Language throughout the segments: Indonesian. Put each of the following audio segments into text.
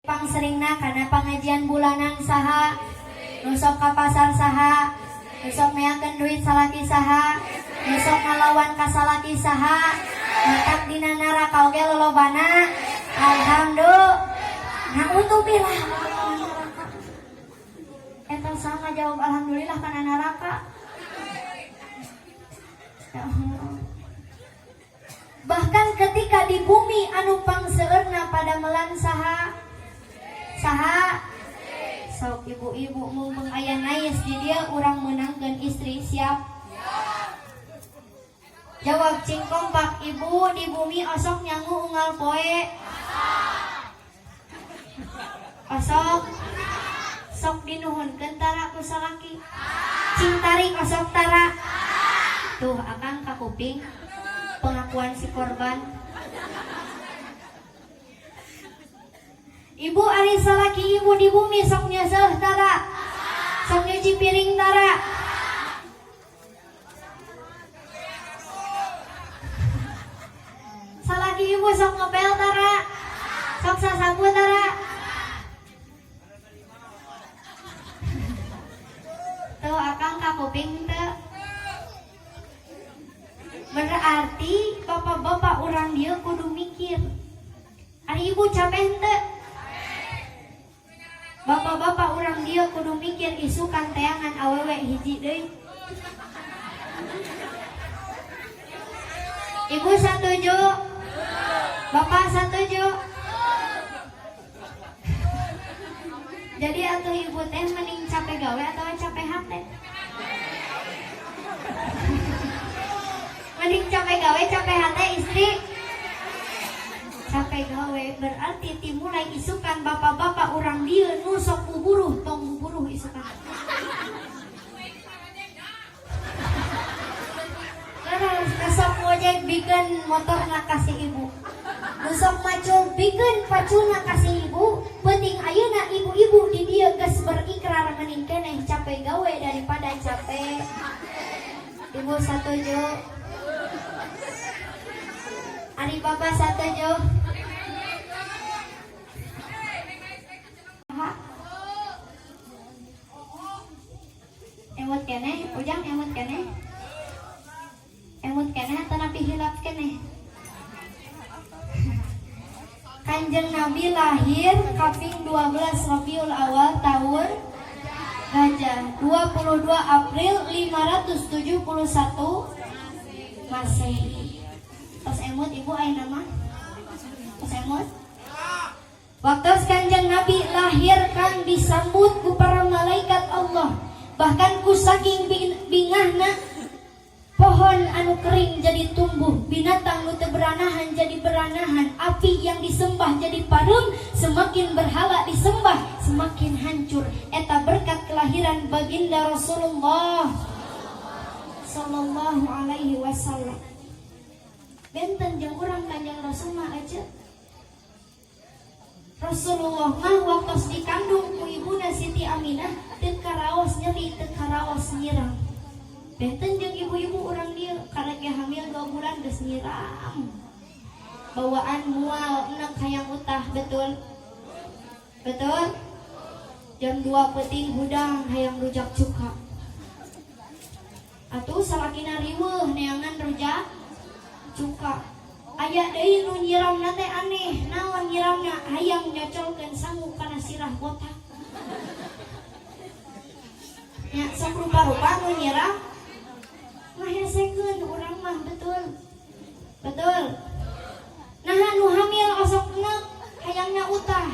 pangseringna kana pengajian bulanan saha nusok ka pasar saha nusok meakeun duit salaki saha nusok ngalawan ka salaki saha matak dina neraka oge lolobana alhamdulillah naudzubillah eta sama jawab alhamdulillah kana neraka ya Allah. Bahkan ketika di bumi anu pangseurna pada melan saha sok ibu-ibu mumpung aya nais di dia urang menangkeun istri siap jawab cing kompak ibu di bumi osok nyangu unggal poe osok sok dinuhunkeun tara ku salaki cing tarik osok tara tuh akang ka kuping pengakuan si korban. Ibu ari salaki ibu di bumi sok nyeseuh tara sok nyuci piring tara salaki ibu sok ngepel tara sok sasapu tara tuh akang ka kuping teu. Berarti bapak-bapak orang dia kudu mikir ari ibu capek henteu bapak-bapak orang dia kudu mikir isukan teangan awewe hiji deui ibu setuju bapak setuju jadi atuh ibu teh mending capek gawe atau capek hate mending capek gawe capek hati istri capek gawe berarti timulai isukan bapak-bapak orang dia nusok buburuh tong buburuh isukan terus nusok ngojek bikin motor nak kasih ibu nusok macul bikin pacuna kasih ibu penting ayeuna ibu-ibu di dia geus berikrar mending keneh capek gawe daripada capek ibu setuju ari bapak setuju emut keneh ujang emut keneh tanapi hilap keneh Kanjeng Nabi lahir kaping 12 Rabiul Awal tahun Gajah 22 April 571 Masehi. Tos emut ibu aya nama? Tos emut? Waktu Kanjeng Nabi lahir kan disambut ku para malaikat Allah. Bahkan ku saking bingahna pohon anu kering jadi tumbuh, binatang nu teu beranahan jadi beranahan, api yang disembah jadi parum, semakin berhala disembah semakin hancur. Eta berkat kelahiran baginda Rasulullah sallallahu alaihi wasallam. Benten jeung urang Kanjeng Rasul mah aja. Rasulullah mah waktu dikandung ku ibuna Siti Aminah teu karaos nyeri, teu karaos nyirang. Benten jeung ibu-ibu orang dia karek hamil 2 bulan geus nyiram. Bawaan mual enak hayang utah, betul? Betul? Jam 2 peuting hudang hayang rujak cuka. Atuh salakina riweuh neangan rujak cuka. Aya deui nu nyiramna teh aneh, naon nyiramna hayang nyocolkeun sangu kana sirah botak. Nya sok rupa-rupa nu nyiram ngahesekeun urang mah, betul. Betul. Nah anu hamil osok enak hayangna utah.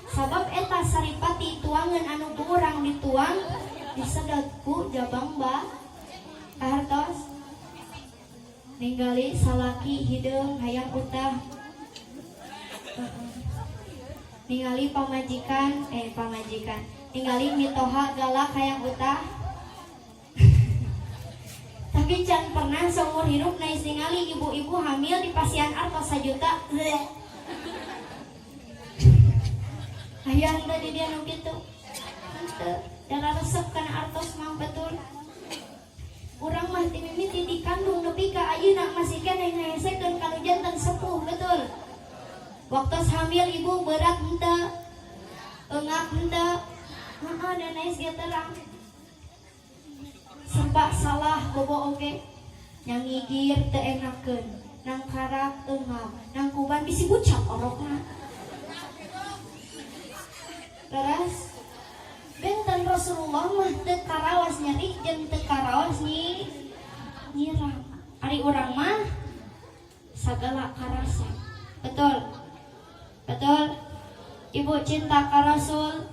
Sabab eta saripati tuangan anu kurang dituang disedot ku jabang hartos. Ningali salaki hideung hayang utah. Ningali pamajikan. Ningali mitoha galak hayang utah. Tapi can pernah seumur hidup nais ningali ibu-ibu hamil di pasian artos 1 juta. Hayang tadi dia nu kitu. Henteu, dara resep kana artos mah, betul. Urang mah ti mimiti dikandung nepi ka ayeuna masih keneh ngahesekeun kanu janten sepuh, betul. Waktu hamil ibu berat henteu. Engap henteu. Heeh, nenes ge terang. Serba salah bobo oge. Yang ngigir teu enakeun. Nang karak engap, nang kuban bisi bucap orokna. Leres. Benten Rasulullah mah teu karawas nyeri jeung teu karawas nyirang. Ari urang mah sagala karasa. Betul? Betul? Ibu cinta ka Rasul?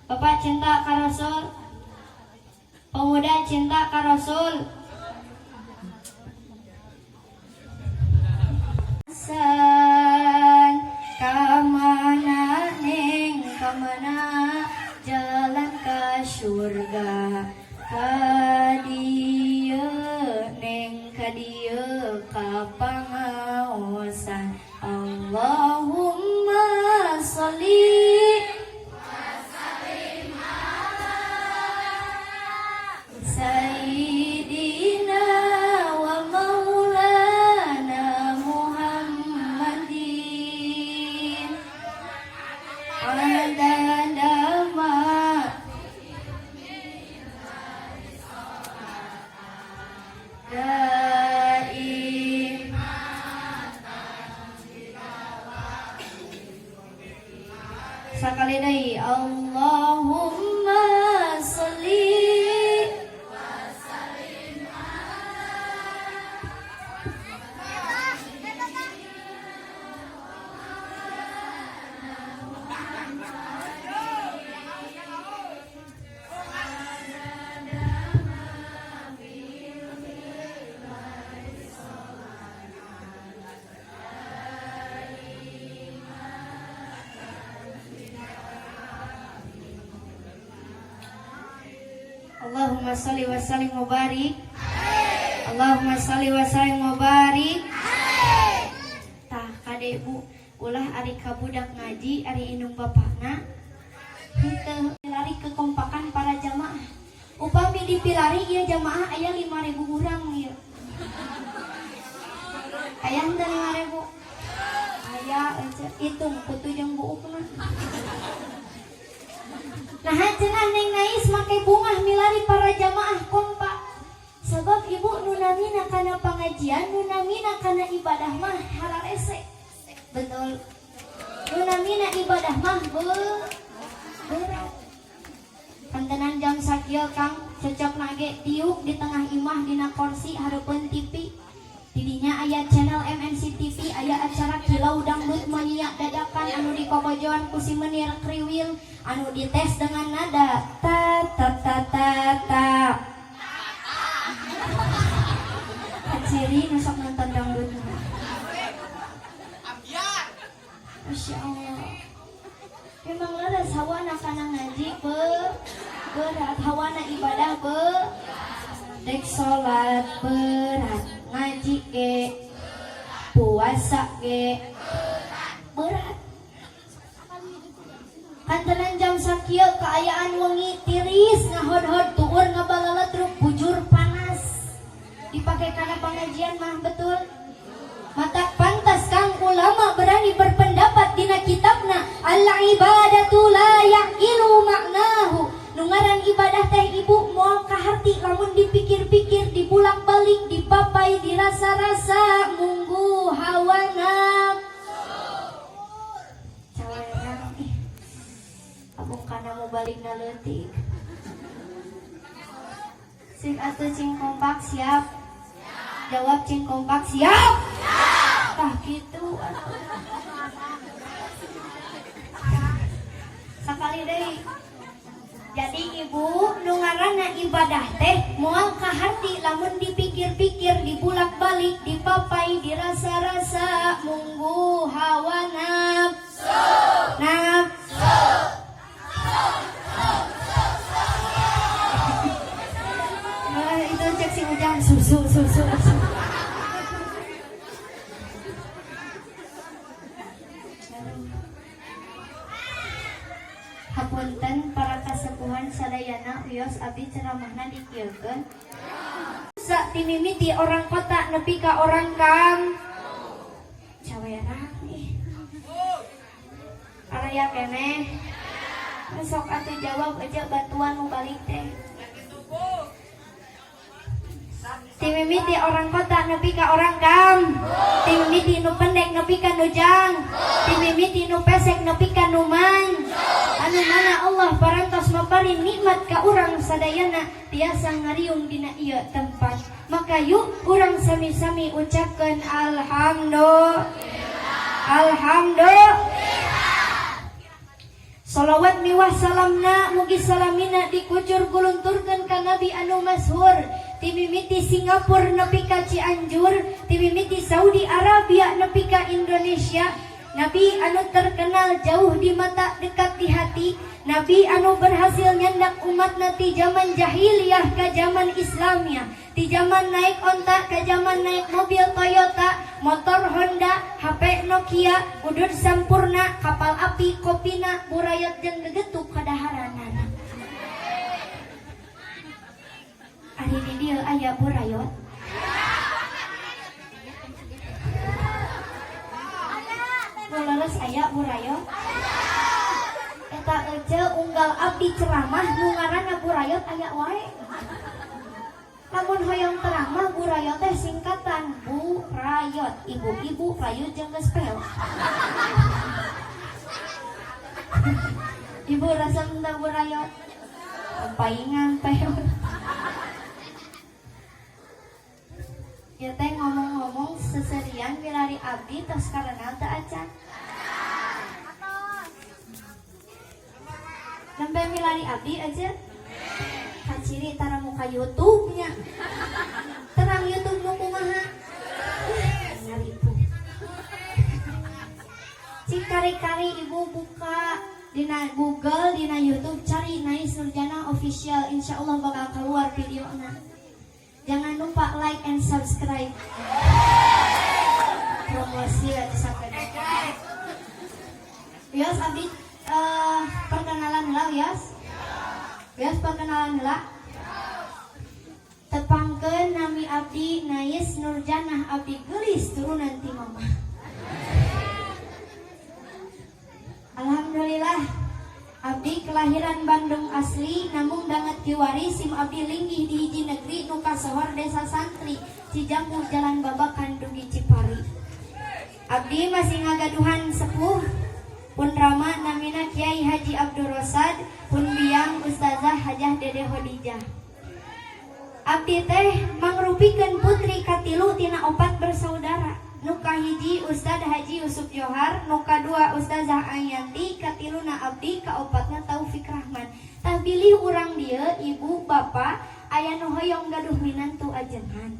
Bapak cinta ka Rasul? Pemuda cinta ka Rasul? San kamana neng kamana jalan ka surga kadieu neng kadieu ka pangaosan Allahumma sholli wa sallim ala sayyidina wa maulana Muhammadin adada ma daim sakali deui Allahumma sholli wa sallim Allahumma sholli wa sallim wa barik. Allahumma sholli wa sallim wa barik. Tah kade Bu, ulah ari ka budak ngaji, ari indung bapakna. Henteu lari kekompakan para jamaah. Upami dipilari ieu jamaah aya 5.000 urang ieu. Aya henteu 5.000? Aya hitung kudu jeung buukna. Nah cenah Neng Nais make bungah milari para jamaah kompak. Sebab ibu nunamina kana pengajian, nunamina kana ibadah mah hararese. Betul. Nunamina ibadah mah berat. Pantenan jam sakieu Kang cocok nage tiuk di tengah imah dina kursi hareupeun TV. Didinya aya channel MNC TV, aya acara Kilau Dangdut Menyiak Dadakan anu dikobojoan ku si Menir Kriwil, anu dites dengan nada ta ta ta ta ta. Ciri nusok nonton dangdut. Masya Allah. Memang leres hawana kana ngaji berat, hawana ibadah dek sholat berat, ngaji ge puasa ge berat. Kantenan jam sakieu kaayaan wengi tiris ngahod-hod tuur ngabalaledruk bujur panas. Dipakai kana pengajian mah betul. Mata pantas Kang ulama berani berpendapat dina kitabna al-ibadatu la yaqilu maknahu. Nungaran ibadah teh ibu moal kaharti lamun dipikir-pikir, dibulak-balik, dipapai, dirasa-rasa munggu hawa nafsu. Caweran abung kana mau balik na leutik. Sing atuh cing kompak siap? Jawab cing kompak siap? Tah gitu. Sakali deui. Jadi ibu nungarana ibadah teh moal kaharti lamun dipikir-pikir, dibulak-balik, dipapai, dirasa-rasa munggu hawa nafsu. Nafsu. Itu cek si Ujang susu. Hapunten para kasepuhan sadayana wios abdi ceramahna dikieukeun. Sa timimiti orang kota nepi ka orang Kang. Caweran nih. Araya keneh Sok atuh jawab aja bantuan nu balik teh. Timimiti orang kota nepi ka orang kam. Timimiti nu pendek nepi ka nu jang. Timimiti nu pesek nepi ka nu man. Anu mana Allah parantos mapari nikmat ka urang sadayana tiasa ngariung dina ieu tempat. Maka yuk urang sami-sami ucapkeun alhamdulillah. Salawat miwah salamna mugi salamina dikucur gulunturkeun ka Nabi anu masyhur. Timimiti Singapura nepi ka Cianjur, timimiti Saudi Arabia nepi ka Indonesia. Nabi anu terkenal jauh di mata dekat di hati. Nabi anu berhasil nyandak umatna ti zaman jahiliyah ka zaman Islamnya, ti zaman naik onta ka zaman naik mobil Toyota, motor Honda, HP Nokia, udud sampurna, kapal api, kopina, burayot jeung gegetuk kadaharanana. Ari di dieu aya burayot. Leres aya burayot. Eta ece unggal abdi ceramah nu ngaranna burayot aya wae. Lamun hoyong terang mah burayot teh singkatan burayot. Ibu-ibu rayu jeung geus pel. Ibu rasa tentang burayot. Paingan pel. Ya teh ngomong-ngomong seserian milari abdi tos karenal teu acan. Nembe milari abdi aja. Kaciri tara muka YouTube-nya. Terang YouTube nu kumaha? Ngaripu. Cik kari-kari ibu buka dina Google, dina YouTube cari Nais Nurjana Official, insyaallah bakal keluar videona. Jangan lupa like and subscribe. Promosi sampai. Bias abdi perkenalan heula bias. Bias perkenalan heula. Tepangkeun nami abdi Nais Nurjanah, abdi geulis turunan ti mama. Alhamdulillah. Abdi kelahiran Bandung asli, namun banget kiwari sim abdi linggih di hiji negeri nu kasohor desa santri Cijambu Jalan Babakan dugi Cipari. Abdi masih ngagaduhan sepuh pun rama namina Kiai Haji Abdul Rosad, pun biang Ustazah Hajah Dede Hodijah. Abdi teh mangrupikeun putri katilu tina 4 bersaudara. Nu kahiji Ustad Haji Yusuf Johar, nu kadua Ustazah Ayanti, katiluna abdi, kaopatna Taufik Rahman. Tah bilih urang dieu ibu bapa aya nu hoyong gaduh minantu ajengan.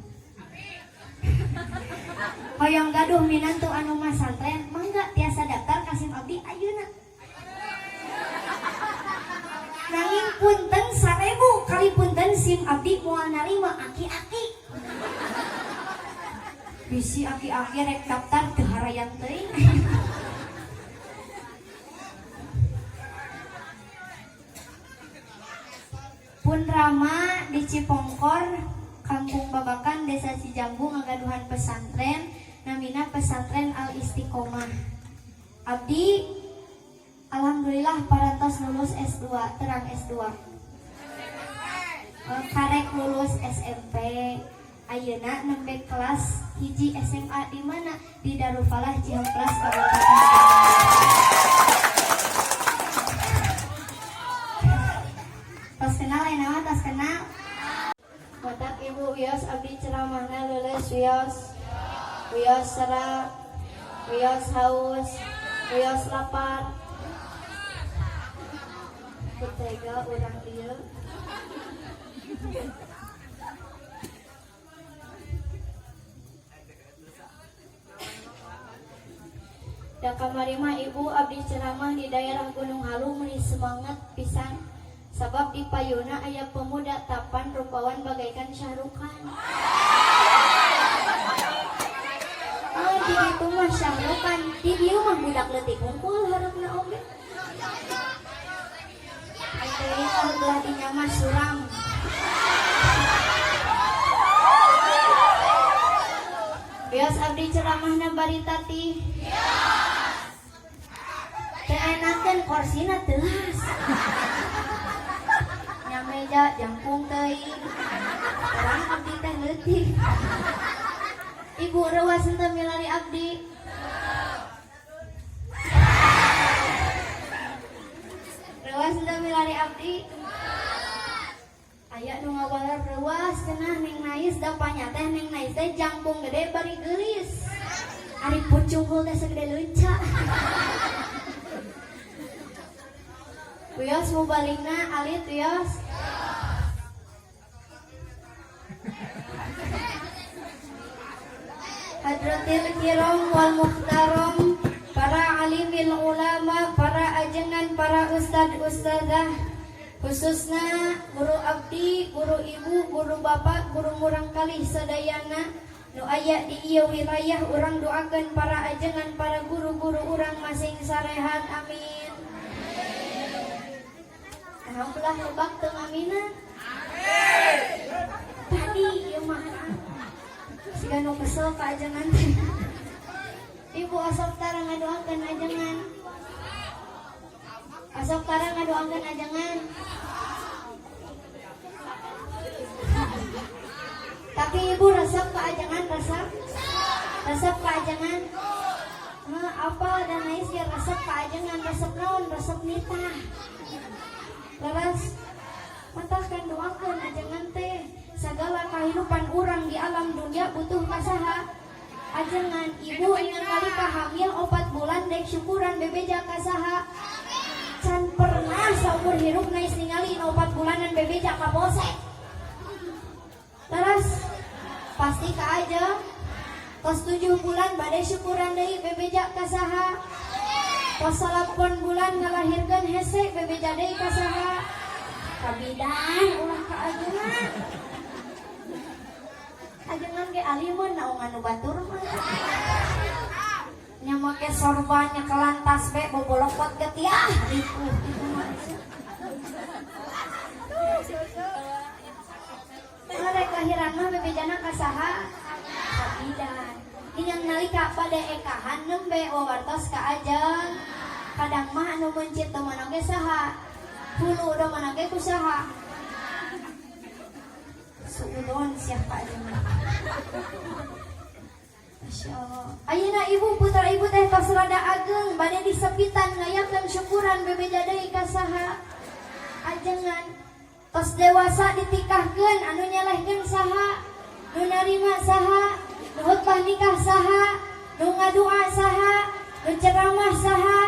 Hoyong gaduh minantu anu masantren, mangga tiasa daftar kasim abdi ayeuna. Nanging punten 1000 kali punten sim abdi moal narima aki-aki. Bisi aki-aki rek daftar teu harayan teuing. Pun rama di Cipongkor, Kampung Babakan, Desa Cijambu ngagaduhan pesantren, namina Pesantren Al Istiqomah. Abdi alhamdulillah parantos lulus S2, terang S2. Karek lulus SMP. Ayeuna nembe kelas hiji SMA di mana? Di Darul Falah Cihamplas Kabupaten. Tas kenal nama tas kenal. Batak ibu wios abdi ceramahna leuleus wios. Wios serak, wios haus, wios lapar. Kutega urang ieu. Da kamari mah ibu abdi ceramah di daerah Gunung Halu meuli semangat pisan. Sabab di payuna aya pemuda tapan rupawan bagaikan Syahrukan. Oh, di ditu mah Syahrukan, di dieu mah budak leutik hungkul hareupna oge. Aya belah dinya mah suram. Bios abdi ceramahna bari tati. Teu enakeun korsina teulas. bebeja jangkung teuing. Orang abdi teh leutik. Ibu reuas henteu milari abdi. Reuas henteu milari abdi. Aya nu ngawalar reuas cenah Neng Nais da panyateh Neng Nais teh jangkung gede bari geulis. Ari pucung teh segede leuca. Wios mau balikna alit wios. Hadratil kiram wal muhtaram, para alimil ulama, para ajengan, para ustad ustadzah, khususna guru abdi, guru ibu, guru bapak, guru murang kalih sadayana nu aya di ieu wilayah. Urang doakeun para ajengan, para guru-guru urang masing sarehat, amin. Alhamdulillah lebak teu ngaminan. Amin. Tadi ieu mah siga nu kesel ka ajengan. Ibu asok tara ngadoakeun ajengan. Asok tara ngadoakeun ajengan. Tapi ibu resep ka ajengan, resep ka ajengan. Apa dan Nais ya resep ka ajengan, resep naon, resep nitah. Leres matahkan doakeun ajengan teh sagala kehidupan urang di alam dunia butuh kasaha ajengan. Ibu ingat kali hamil 4 bulan dek syukuran bebeja kasaha can pernah saumur hirup Nais ningali 4 bulanan bebeja kabosek. Leres pasti ka ajeng tos 7 bulan bade syukuran deui bebeja kasaha. Tos 8 bulan ngalahirkeun hese bebeja deui kasaha kabidan ulah ka ajengan. Ajengan ge alimun naungan nu batur mah. Nya make sorbannya kelantas be bobolokot getiah ripuh itu mah. Rek lahiran mah bebejana kasaha kabidan. Yang nalika pada ekahan nembe wawartos ka ajeng. Kadang mah anu mencit teu mana ge saha? Hulu do mana ge kusaha? Suudon siapa ajeng. Masyaallah. Ayeuna ibu putra ibu teh tos rada ageng bade disepitan ngayakeun syukuran bebeja deui ka saha? Ajengan. Tos dewasa ditikahkeun anu nyalehkeun saha? Nu narima saha? Nu khutbah nikah saha? Nu ngadua saha? Nu ceramah saha?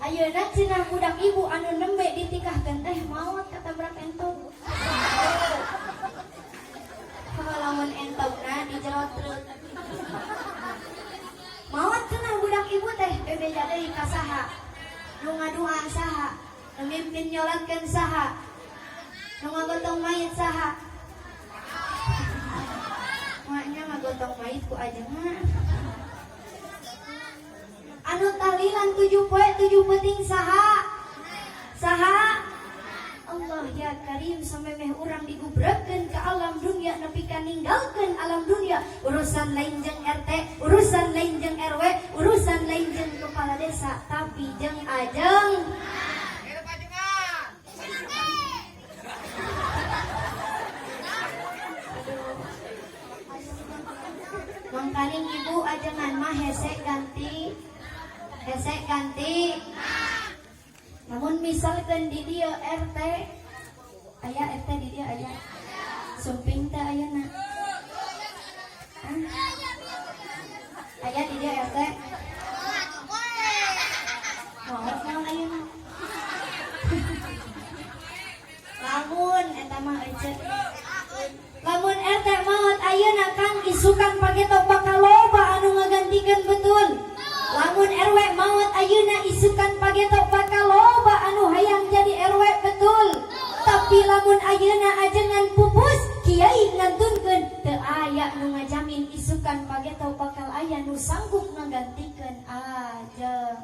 Ayeuna cenah budak ibu anu nembe ditikahkeun teh maot katabrak entog. Lamun entogna dijerot treut. Maot cenah budak ibu teh bebeja deui ka saha? Nu ngadua saha? Nu mimpin nyolatkeun saha? Nu ngagotong mayit saha? Maknya ngagotong mayit ku ajengan. Anu tahlilan 7 poe 7 peuting saha? Saha? Allah ya Karim samemeh urang digubrekeun ka alam dunia nepi ka ninggalkeun alam dunia. Urusan lain jeung RT, urusan lain jeung RW, urusan lain jeung kepala desa, tapi jeung ajeng mangkaning ibu ajengan mah hese ganti. Namun misalkan di dia RT, aya RT di dia aya, sumping teh ayeuna. Aya di dia RT. Maot naon ayeuna. Lamun eta mah ece. Lamun RT maot ayeuna Kang isukan pagetok bakal loba anu ngagantikeun betul. Lamun RW maut ayeuna isukan pagetok bakal loba anu hayang jadi RW betul. Tapi lamun ayeuna ajengan pupus kiai ngantunkeun teu aya nu ngajamin isukan pagetok bakal aya nu sanggup ngagantikeun ajeng.